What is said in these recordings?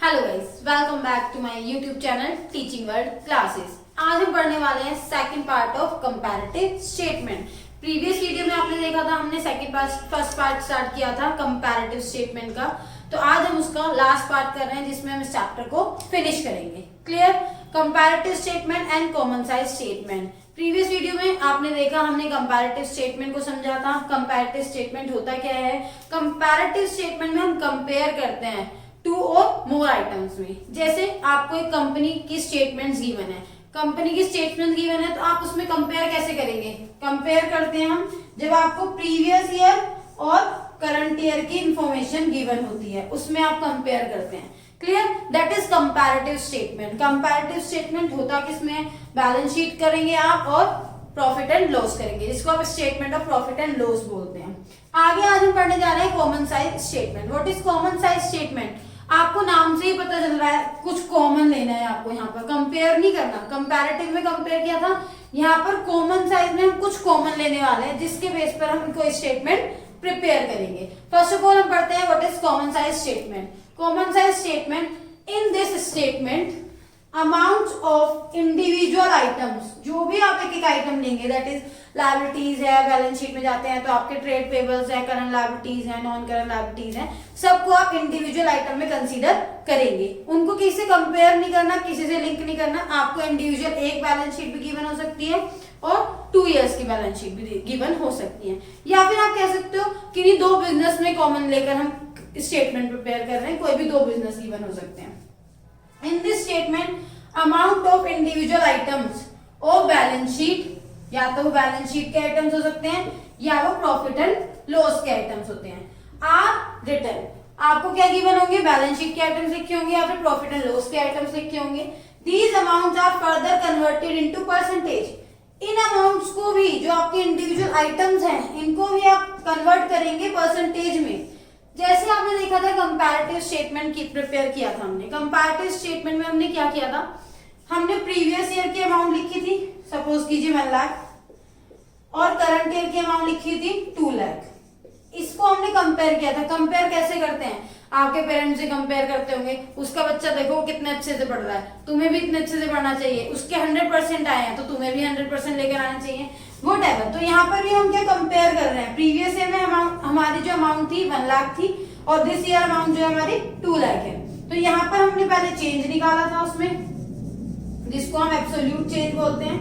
Hello guys, welcome back to my YouTube channel teaching world classes. आज हम पढ़ने वाले हैं second part of comparative statement. Previous video में आपने देखा था, हमने फर्स्ट पार्ट स्टार्ट किया था कंपैरेटिव स्टेटमेंट का। तो आज हम उसका लास्ट पार्ट कर रहे हैं जिसमें हम इस चैप्टर को फिनिश करेंगे। Clear? Comparative statement and common size statement. Previous video में आपने देखा, हमने कंपैरेटिव स्टेटमेंट को समझा था। कंपैरेटिव स्टेटमेंट होता क्या है? कंपैरेटिव स्टेटमेंट में हम कंपेयर करते हैं टू और मोर आइटम्स में। जैसे आपको एक कंपनी की स्टेटमेंट्स गिवन है, कंपनी की स्टेटमेंट गिवन है, तो आप उसमें कंपेयर कैसे करेंगे? कंपेयर करते हैं हम जब आपको प्रीवियस ईयर और करंट ईयर की इंफॉर्मेशन गिवन होती है, उसमें आप कंपेयर करते हैं। Clear? That is comparative statement. Comparative statement होता किसमें? बैलेंस शीट करेंगे आप और प्रॉफिट एंड लॉस करेंगे, जिसको आप statement of profit and loss बोलते हैं। आगे आज हम पढ़ने जा रहे हैं common size statement. What is common size statement? आपको नाम से ही पता चल रहा है, कुछ कॉमन लेना है आपको। यहाँ पर कंपेयर नहीं करना। कंपैरेटिव में कंपेयर किया था, यहाँ पर कॉमन साइज में हम कुछ कॉमन लेने वाले हैं, जिसके बेस पर हम इनको स्टेटमेंट प्रिपेयर करेंगे। फर्स्ट ऑफ ऑल हम पढ़ते हैं what is common size statement. Common size statement, in this statement amount of individual items, जो भी आप एक एक आइटम लेंगे, दैट इज लायबिलिटीज है, बैलेंस शीट में जाते हैं तो आपके ट्रेड पेबल्स है, करंट लायबिलिटीज है, नॉन करंट लायबिलिटीज है, सबको आप इंडिविजुअल आइटम में कंसीडर करेंगे। उनको किसी से कंपेयर नहीं करना, किसी से लिंक नहीं करना। आपको इंडिविजुअल एक बैलेंस शीट भी गिवन हो सकती है और 2 इयर्स की बैलेंस शीट भी गिवन हो सकती है। या फिर आप कह सकते हो कि 2 बिजनेस में कॉमन लेकर हम स्टेटमेंट प्रिपेयर कर रहे हैं, कोई भी 2 बिजनेस गिवन हो सकते हैं। In this statement, amount of individual items और बैलेंस शीट, या तो वो बैलेंस शीट के आइटम्स हो सकते हैं या वो प्रॉफिट एंड लॉस के आइटम्स होते हैं, आर रिटन। आपको क्या गिवन होंगे? बैलेंस शीट के आइटम्स लिखे होंगे या फिर प्रॉफिट एंड लॉस के आइटम्स लिखे होंगे। These amounts are further converted into percentage. In amounts को भी, जो आपके इंडिविजुअल आइटम्स हैं, इनको भी आप कन्वर्ट करेंगे परसेंटेज में। जैसे आपने देखा था कंपैरेटिव स्टेटमेंट की प्रिपेयर किया था हमने। कंपैरेटिव स्टेटमेंट में हमने क्या किया था? हमने प्रीवियस ईयर की अमाउंट लिखी थी, सपोज कीजिए 1 लाख, और करंट ईयर की अमाउंट लिखी थी 2 लाख। इसको हमने कंपेयर किया था। कंपेयर कैसे करते हैं? आपके पेरेंट्स से कंपेयर करते होंगे, उसका बच्चा देखो कितने अच्छे से पढ़ रहा है, तुम्हें भी इतने अच्छे से पढ़ना चाहिए। उसके 100% आए हैं तो तुम्हें भी 100% लेकर आना चाहिए, व्हाटएवर। तो यहाँ पर भी हम क्या कंपेयर कर रहे हैं? प्रीवियस ईयर में हमारी जो अमाउंट थी 1 लाख थी और दिस ईयर अमाउंट जो है हमारी 2 लाख है। तो यहाँ पर हमने पहले चेंज निकाला था उसमें, जिसको हम एब्सोल्यूट चेंज बोलते हैं।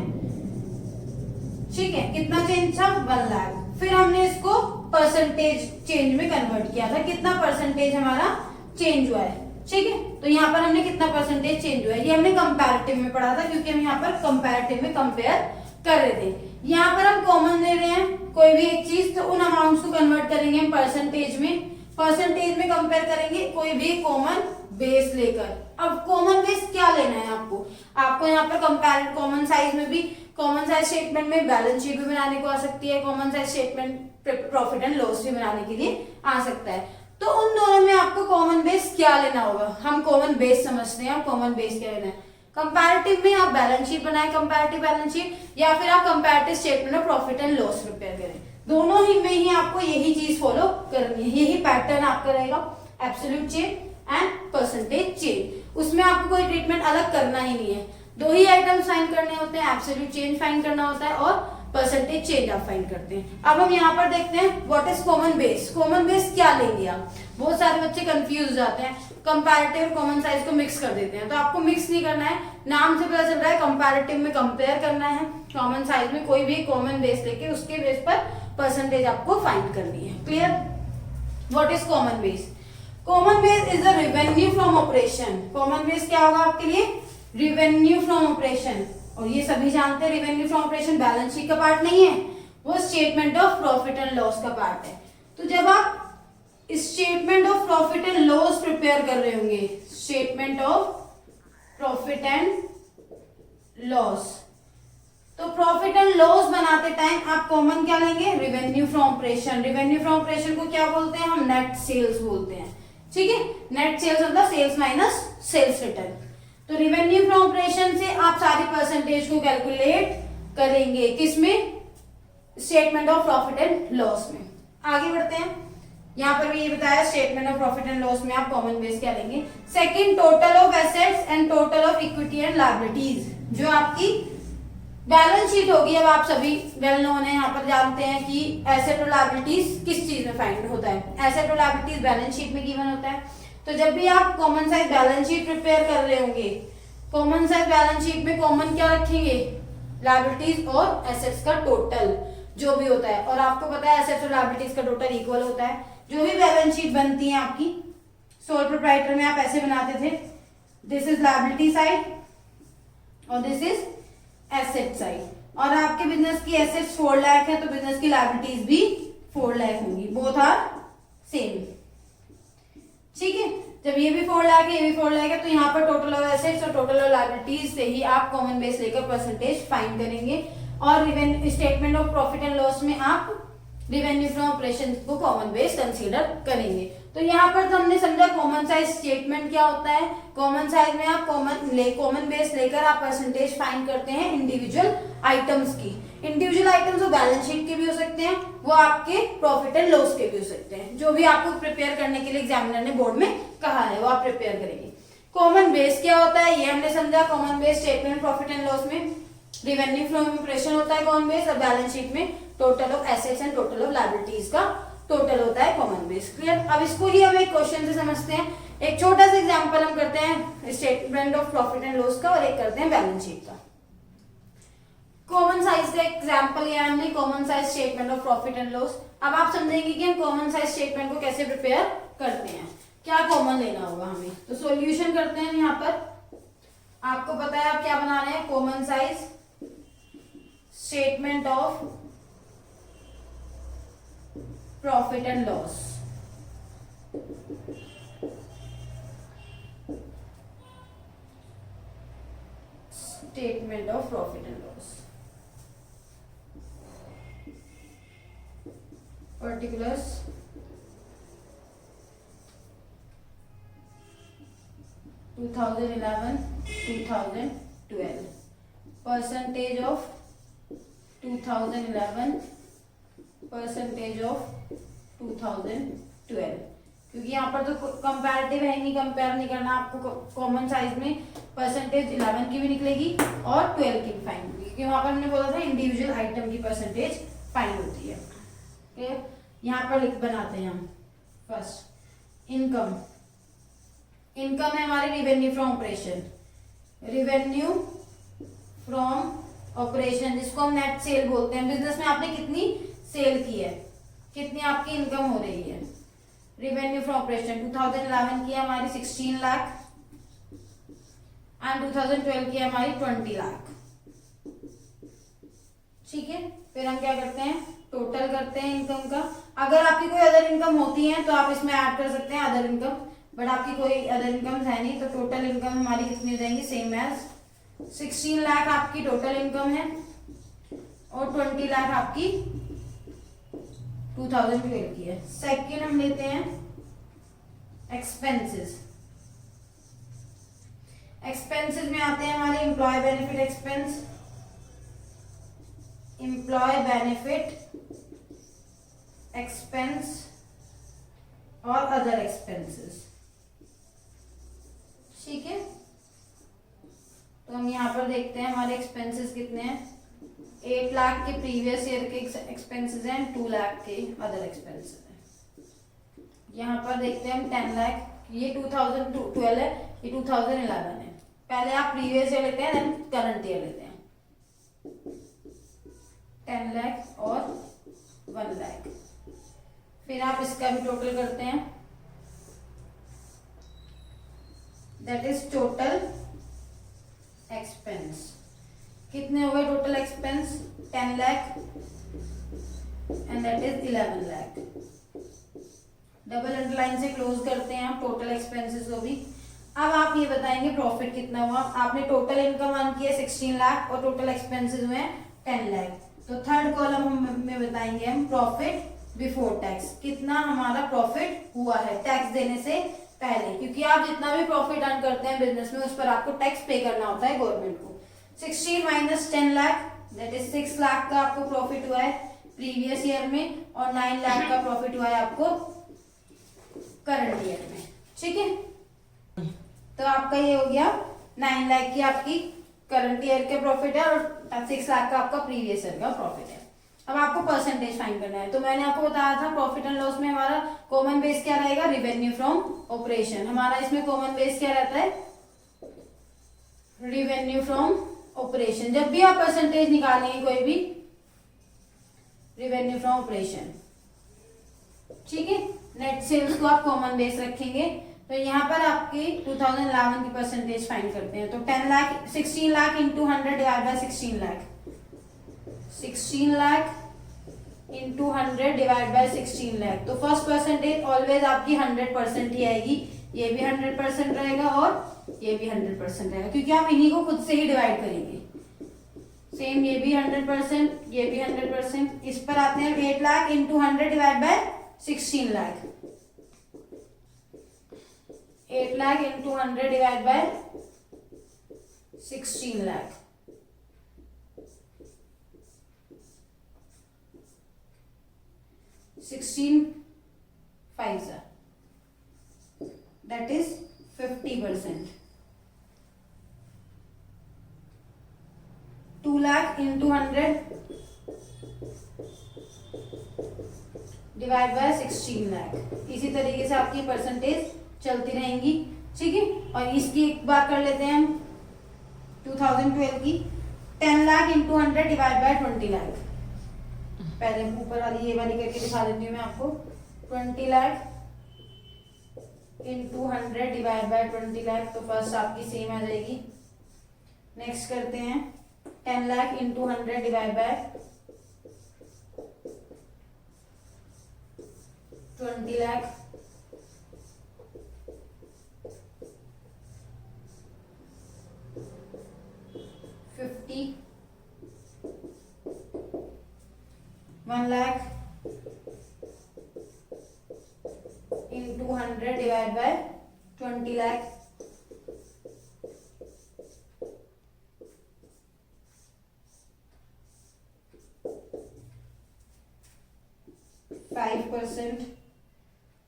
ठीक है, कितना चेंज था? 1 लाख। फिर हमने इसको परसेंटेज चेंज में कन्वर्ट किया था, कितना परसेंटेज हमारा चेंज हुआ है। ठीक है, तो यहाँ पर हमने कितना परसेंटेज चेंज हुआ है, ये हमने कंपैरेटिव में पढ़ा था, क्योंकि हम यहाँ पर कंपैरेटिव में कंपेयर कर रहे थे। यहाँ पर हम कॉमन ले रहे हैं कोई भी एक चीज, तो उन अमाउंट्स को कन्वर्ट करेंगे हम परसेंटेज में। परसेंटेज में कंपेयर करेंगे कोई भी कॉमन बेस लेकर। अब कॉमन बेस क्या लेना है आपको? आपको यहाँ पर कंपैरेटिव कॉमन साइज में भी, कॉमन साइज स्टेटमेंट में बैलेंस शीट भी बनाने को आ सकती है, common size statement profit and loss भी बनाने के लिए आ सकता है। तो उन दोनों में आपको कॉमन बेस क्या लेना होगा? हम कॉमन बेस समझते हैं। कॉमन बेस क्या लेना है? कंपैरेटिव में आप बैलेंस शीट बनाए, कंपैरेटिव बैलेंस शीट, या फिर आप comparative statement of profit and loss prepare करें। दोनों ही में ही आपको यही चीज फॉलो करनी है, यही पैटर्न आपका रहेगा, absolute change and percentage change. उसमें आपको कोई ट्रीटमेंट अलग करना ही नहीं है। 2 ही आइटम्स फाइंड करने होते हैं, एब्सोल्यूट चेंज फाइंड करना होता है और परसेंटेज चेंज आप फाइंड करते हैं। अब हम यहाँ पर देखते हैं what is common base. Common base क्या लेंगे आप? बहुत सारे बच्चे कंफ्यूज हो जाते हैं, कंपैरेटिव और कॉमन साइज को मिक्स कर देते हैं। तो आपको मिक्स नहीं करना है, नाम से पता चल रहा है कंपैरेटिव में कंपेयर करना है, कॉमन साइज में कोई भी कॉमन बेस लेके उसके बेस पर परसेंटेज आपको फाइंड करनी है। Clear? What is common base? Common base is the revenue from operation. Common base क्या होगा आपके लिए? Revenue from operation. और ये सभी जानते हैं revenue from operation balance sheet का पार्ट नहीं है, वो statement of profit and loss का पार्ट है। तो जब आप statement of profit and loss prepare कर रहे होंगे, statement of profit and loss, तो प्रॉफिट एंड लॉस बनाते टाइम आप कॉमन क्या लेंगे? Revenue from operation. Revenue from operation को क्या बोलते हैं? हम नेट सेल्स बोलते हैं। ठीक है, नेट सेल्स मतलब सेल्स माइनस सेल्स रिटर्न। तो रेवेन्यू फ्रॉम ऑपरेशन से आप सारी परसेंटेज को कैलकुलेट करेंगे, किसमें? Statement of profit and loss में। आगे बढ़ते हैं। यहाँ पर भी ये बताया statement of profit and loss में आप कॉमन बेस क्या लेंगे। Second, total of assets and total of equity and liabilities, जो आपकी बैलेंस शीट होगी। अब आप सभी वेल नोन है, यहाँ पर जानते हैं कि एसेट और लायबिलिटीज किस चीज में फाइंड होता है। एसेट और लायबिलिटीज बैलेंस शीट में गिवन होता है। तो जब भी आप common size balance sheet prepare कर रहे होंगे, कॉमन साइज बैलेंस शीट में कॉमन क्या रखेंगे, लायबिलिटीज और एसेट्स का टोटल जो भी होता है। और आपको पता है एसेट्स और लायबिलिटीज का टोटल इक्वल होता है। जो भी बैलेंस शीट बनती है आपकी, सोल प्रोप्राइटर में आप ऐसे बनाते थे, दिस इज लायबिलिटी साइड और दिस इज एसेट साइड। और आपके बिजनेस की एसेट्स 4 लाख है तो बिजनेस की लायबिलिटीज भी 4 लाख होंगी, बोथ आर सेम। ठीक है, जब ये भी 4 लाख है, ये भी 4 लाख है, तो यहाँ पर टोटल ऑफ एसेट्स और टोटल ऑफ लायबिलिटीज से ही आप कॉमन बेस लेकर परसेंटेज फाइंड करेंगे। और statement of profit and loss में आप रेवेन्यू फ्रॉम ऑपरेशन को कॉमन बेस कंसीडर करेंगे। तो यहाँ पर तो हमने समझा कॉमन साइज स्टेटमेंट क्या होता है। कॉमन साइज में आप कॉमन बेस लेकर आप परसेंटेज फाइंड करते हैं इंडिविजुअल आइटम्स की। इंडिविजुअल आइटम्स वो बैलेंस शीट के भी हो सकते हैं, वो आपके प्रॉफिट एंड लॉस के भी हो सकते हैं। जो भी आपको प्रिपेयर करने के लिए एग्जामिनर ने बोर्ड में कहा है वो आप प्रिपेयर करेंगे। कॉमन बेस क्या होता है ये हमने समझा। Common base statement profit and loss में रेवेन्यू फ्रॉम ऑपरेशन होता है कॉमन बेस, और बैलेंस शीट में total of assets and total of liabilities का टोटल होता है कॉमन बेस। क्लियर। अब इसको ही हम एक क्वेश्चन से समझते हैं। एक छोटा सा एग्जांपल हम करते हैं statement of profit and loss का, और एक करते हैं बैलेंस शीट का। कॉमन साइज का एग्जांपल लिया हमने, common size statement of profit and loss. अब आप समझेंगे कि हम कॉमन साइज स्टेटमेंट को कैसे प्रिपेयर करते हैं, क्या कॉमन लेना होगा हमें। तो सॉल्यूशन करते हैं। यहाँ पर आपको पता है आप क्या बना रहे हैं, common size statement of profit and loss. Statement of profit and loss, particulars 2011-2012, percentage of 2011, percentage of 2012। क्योंकि यहाँ पर तो कंपैरेटिव है नहीं, कंपेयर नहीं करना आपको। कॉमन साइज में परसेंटेज 11 की भी निकलेगी और 12 की भी फाइंड होगी, क्योंकि वहां पर हमने बोला था इंडिविजुअल आइटम की परसेंटेज फाइंड होती है। ओके, यहाँ पर बनाते हैं हम फर्स्ट इनकम। इनकम है हमारी revenue from operation, revenue from operation जिसको हम नेट सेल बोलते हैं। बिजनेस में आपने कितनी सेल की है, कितनी आपकी इनकम हो रही है। रेवेन्यू फ्रॉम ऑपरेशन 2011 की है हमारी 16 लाख एंड 2012 की है हमारी 20 लाख। ठीक है, फिर हम क्या करते हैं, टोटल करते हैं इनकम का। अगर आपकी कोई अदर इनकम होती है तो आप इसमें ऐड कर सकते हैं अदर इनकम, बट आपकी कोई अदर इनकम है नहीं, तो टोटल इनकम हमारी कितनी हो जाएंगी, सेम एज 16 लाख आपकी टोटल इनकम है और 20 लाख आपकी 2012 की है। सेकंड हम लेते हैं एक्सपेंसेस। एक्सपेंसेस में आते हैं हमारे employee benefit expense, employee benefit expense और अदर एक्सपेंसेस। ठीक है, तो हम यहाँ पर देखते हैं हमारे एक्सपेंसेस कितने हैं। 8 लाख के प्रीवियस ईयर के एक्सपेंसेस हैं, 2 लाख के अदर एक्सपेंसेस हैं। यहाँ पर देखते हैं हम 10 लाख, ये 2012 है, ये 2011 है। पहले आप प्रीवियस ईयर लेते हैं, देन करंट ईयर लेते हैं। 10 लाख और 1 लाख, फिर आप इसका भी टोटल करते हैं, दैट इज टोटल एक्सपेंस। कितने हो गए total expense, 10 lakh and that is 11 lakh. Double underline से क्लोज करते हैं आप टोटल एक्सपेंसेस को भी। अब आप ये बताएंगे प्रॉफिट कितना हुआ। आपने टोटल इनकम अर्न की है 16 लाख और टोटल एक्सपेंसेस हुए हैं 10 लाख। तो थर्ड कॉलम में बताएंगे हम प्रॉफिट बिफोर टैक्स, कितना हमारा प्रॉफिट हुआ है टैक्स देने से पहले, क्योंकि आप जितना भी प्रॉफिट अर्न करते हैं बिजनेस में उस पर आपको टैक्स पे करना होता है गवर्नमेंट को। 16 minus 10 lakh that is 6 lakh का आपको प्रॉफिट हुआ है प्रीवियस ईयर में, और 9 लाख का प्रॉफिट हुआ है आपको करंट ईयर में। ठीक है, तो आपका ये हो गया 9 लाख की आपकी करंट ईयर के प्रॉफिट है और 6 लाख का आपका प्रीवियस ईयर का प्रॉफिट है। अब आपको परसेंटेज फाइंड करना है। तो मैंने आपको बताया था प्रॉफिट एंड लॉस में हमारा कॉमन बेस क्या रहेगा, रेवेन्यू फ्रॉम ऑपरेशन। हमारा इसमें कॉमन बेस क्या रहता है, रेवेन्यू फ्रॉम ऑपरेशन। जब भी आप परसेंटेज निकालेंगे कोई भी, रेवेन्यू फ्रॉम ऑपरेशन, ठीक है। नेट सेल्स को आप कॉमन बेस रखेंगे। तो यहाँ पर आपकी 2011 की परसेंटेज फाइंड करते हैं। तो 10 lakh 16 lakh into 100 divide by 16 lakh, 16 lakh into 100 divide by 16 lakh. तो फर्स्ट परसेंटेज ऑलवेज आपकी 100% ही आएगी। ये भी 100% रहेगा और ये भी 100% रहेगा, क्योंकि आप इन्हीं को खुद से ही डिवाइड करेंगे। सेम ये भी 100%, ये भी 100%। इस पर आते हैं 8 lakh into 100 divide by 16 lakh, 8 lakh into 100 divide by 16 lakh. That is 50%. 2 lakh into 100 divide by 16 lakh. इसी तरीके से आपकी परसेंटेज चलती रहेंगी। ठीक है, और इसकी एक बात कर लेते हैं हम 2012 की। 10 lakh into 100 divide by 20 lakh. पहले ऊपर वाली ये वाली करके दिखा देती हूँ मैं आपको। 20 lakh into 100 divide by 20 lakh. तो फर्स्ट आपकी सेम आ जाएगी। नेक्स्ट करते हैं 10 lakh into 100 divide by 20 lakh. $50 1 lakh into 100 divide by 20 lakh. 5%।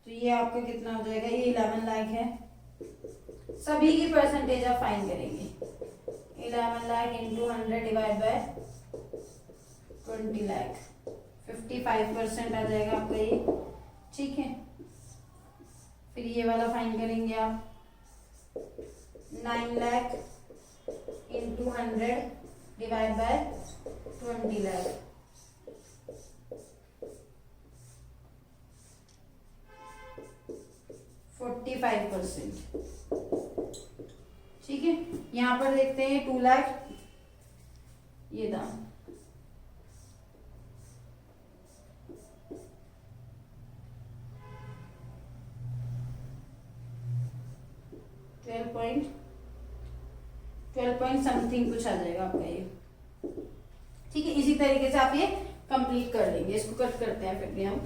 तो ये आपका कितना हो जाएगा, ये 11 लाख है। सभी की परसेंटेज आप फाइंड करेंगे। 11 lakh into 100 divide by 20 lakh, 55% आ जाएगा आपका ये। ठीक है, फिर ये वाला फाइंड करेंगे आप। 9 lakh into 100 divide by 20 lakh. 45%। ठीक है, यहां पर देखते हैं 2 लाख ये दाम, ट्वेल्व पॉइंट समथिंग कुछ आ जाएगा आपका ये। ठीक है, इसी तरीके से आप ये कंप्लीट कर लेंगे। इसको कट करते हैं फिर भी हम।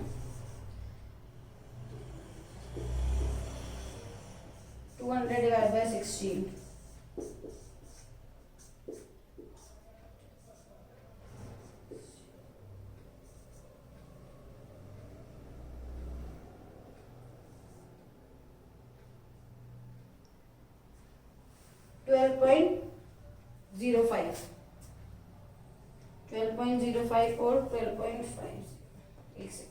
200 डिवाइड बाय 16, 12.05, 12.05 और 12.5। एक सेकेंड,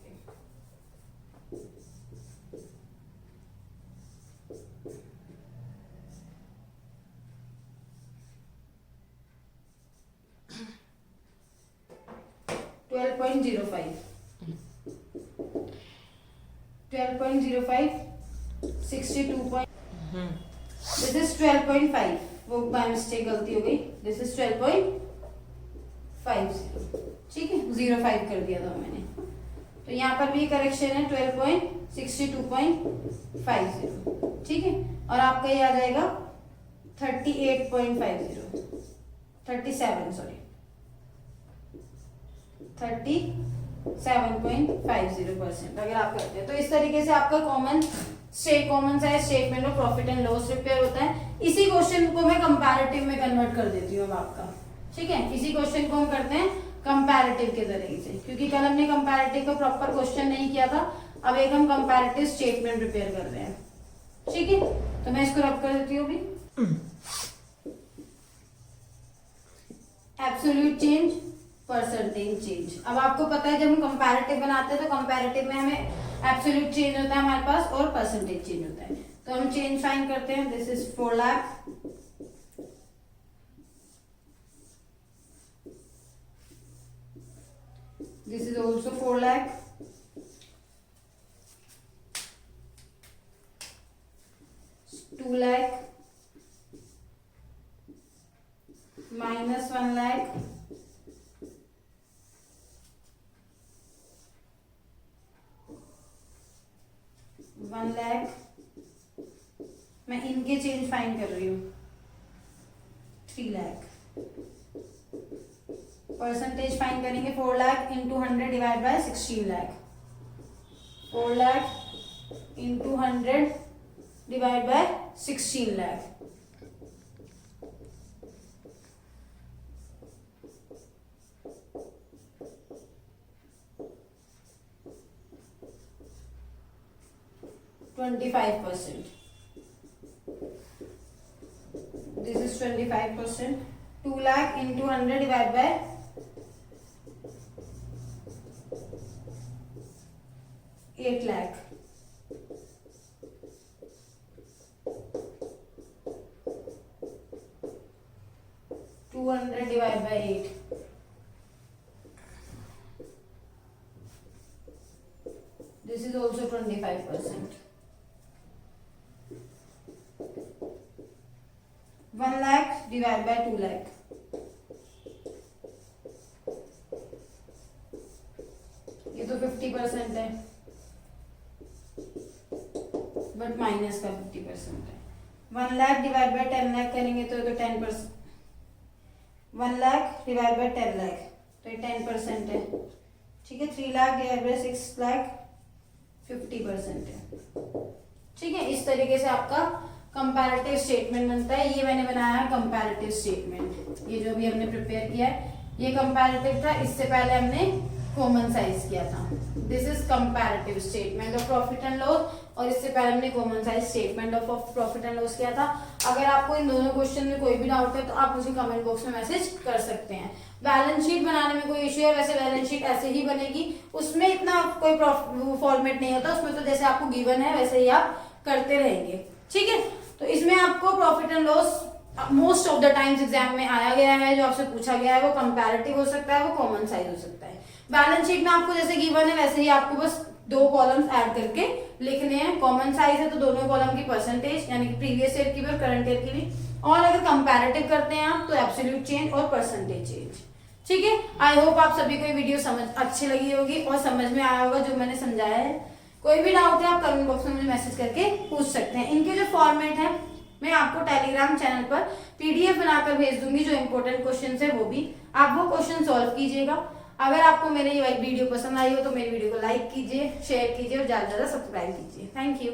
दिस इज 12.5। वो बाय मिस्टेक गलती हो गई। This is 12.50। ठीक है, 05 कर दिया था मैंने। तो यहाँ पर भी करेक्शन है 12.62.50। ठीक है, और आपका ये आ जाएगा 38.50, 37.50% अगर आप करते हैं। तो इस तरीके से आपका common size statement of profit and loss prepare होता है। इसी क्वेश्चन को मैं कंपैरेटिव में कन्वर्ट कर देती हूँ अब आपका। ठीक है, इसी क्वेश्चन को हम करते हैं कंपैरेटिव के तरीके से, क्योंकि कल हमने कंपैरेटिव का प्रॉपर क्वेश्चन नहीं किया था। अब एक हम कंपैरेटिव स्टेटमेंट प्रिपेयर कर रहे हैं, ठीक है। तो मैं इसको रब कर देती हूँ अभी। Absolute change, percentage change. अब आपको पता है जब हम कंपैरेटिव बनाते हैं तो कंपैरेटिव में हमें एब्सोल्यूट चेंज होता है हमारे पास और परसेंटेज चेंज होता है। तो हम चेंज फाइंड करते हैं। This is 4 lakh, this is also 4 lakh, -2 lakh, -1 lakh, -1 lakh। मैं इनके चेंज फाइंड कर रही हूँ। 3 लाख। परसेंटेज फाइंड करेंगे 4 lakh into 100 divide by 16 lakh. 4 lakh into 100 divide by 16 lakh. %25%। This is 25%। 2 lakh into 100 divided by 8 lakh। Two hundred divided by 8। This is also 25%। 1 lakh divided by 2 lakh। ये तो 50% है, but minus का 50% है। 1 लाख डिवाइड बाय 10 लाख करेंगे तो 10%। 1 लाख डिवाइड बाय 10 लाख तो 10% है, ठीक है। 3 लाख डिवाइड बाय 6 लाख 50% है, ठीक है। इस तरीके से आपका कंपैरेटिव स्टेटमेंट बनता है। ये मैंने बनाया है कंपैरेटिव स्टेटमेंट। ये जो भी हमने प्रिपेयर किया है ये कंपैरेटिव था, इससे पहले हमने कॉमन साइज किया था। This is comparative statement of profit and loss, और इससे पहले हमने common size statement of profit and loss किया था। अगर आपको इन दोनों क्वेश्चन में कोई भी डाउट है तो आप मुझे कमेंट बॉक्स में मैसेज कर सकते हैं। बैलेंस शीट बनाने में कोई इश्यू है, वैसे बैलेंस शीट ऐसे ही बनेगी, उसमें इतना कोई फॉर्मेट नहीं होता, उसमें तो जैसे आपको गिवन है वैसे ही आप करते रहेंगे, ठीक है। तो इसमें आपको profit and loss most of the times exam में आया गया है, जो आपसे पूछा गया है वो कंपैरेटिव हो सकता है, वो कॉमन साइज हो सकता है। बैलेंस शीट में आपको जैसे गिवन है वैसे ही आपको बस 2 कॉलम्स ऐड करके लिखने हैं। कॉमन साइज है तो दोनों कॉलम की परसेंटेज, यानी कि प्रीवियस ईयर की भी और करंट ईयर की भी, और अगर कंपैरेटिव करते हैं आप तो एब्सोल्यूट चेंज और परसेंटेज चेंज, ठीक है। आई होप आप सभी को ये वीडियो समझ अच्छी लगी होगी और समझ में आया होगा जो मैंने समझाया है। कोई भी डाउट है आप कमेंट बॉक्स में मुझे मैसेज करके पूछ सकते हैं। इनके जो फॉर्मेट है मैं आपको टेलीग्राम चैनल पर पीडीएफ बनाकर भेज दूंगी, जो इंपॉर्टेंट क्वेश्चंस है वो भी आप वो क्वेश्चन सॉल्व कीजिएगा। अगर आपको मेरी ये वीडियो पसंद आई हो तो मेरी वीडियो को लाइक कीजिए, शेयर कीजिए और ज्यादा से ज्यादा सब्सक्राइब कीजिए। Thank you.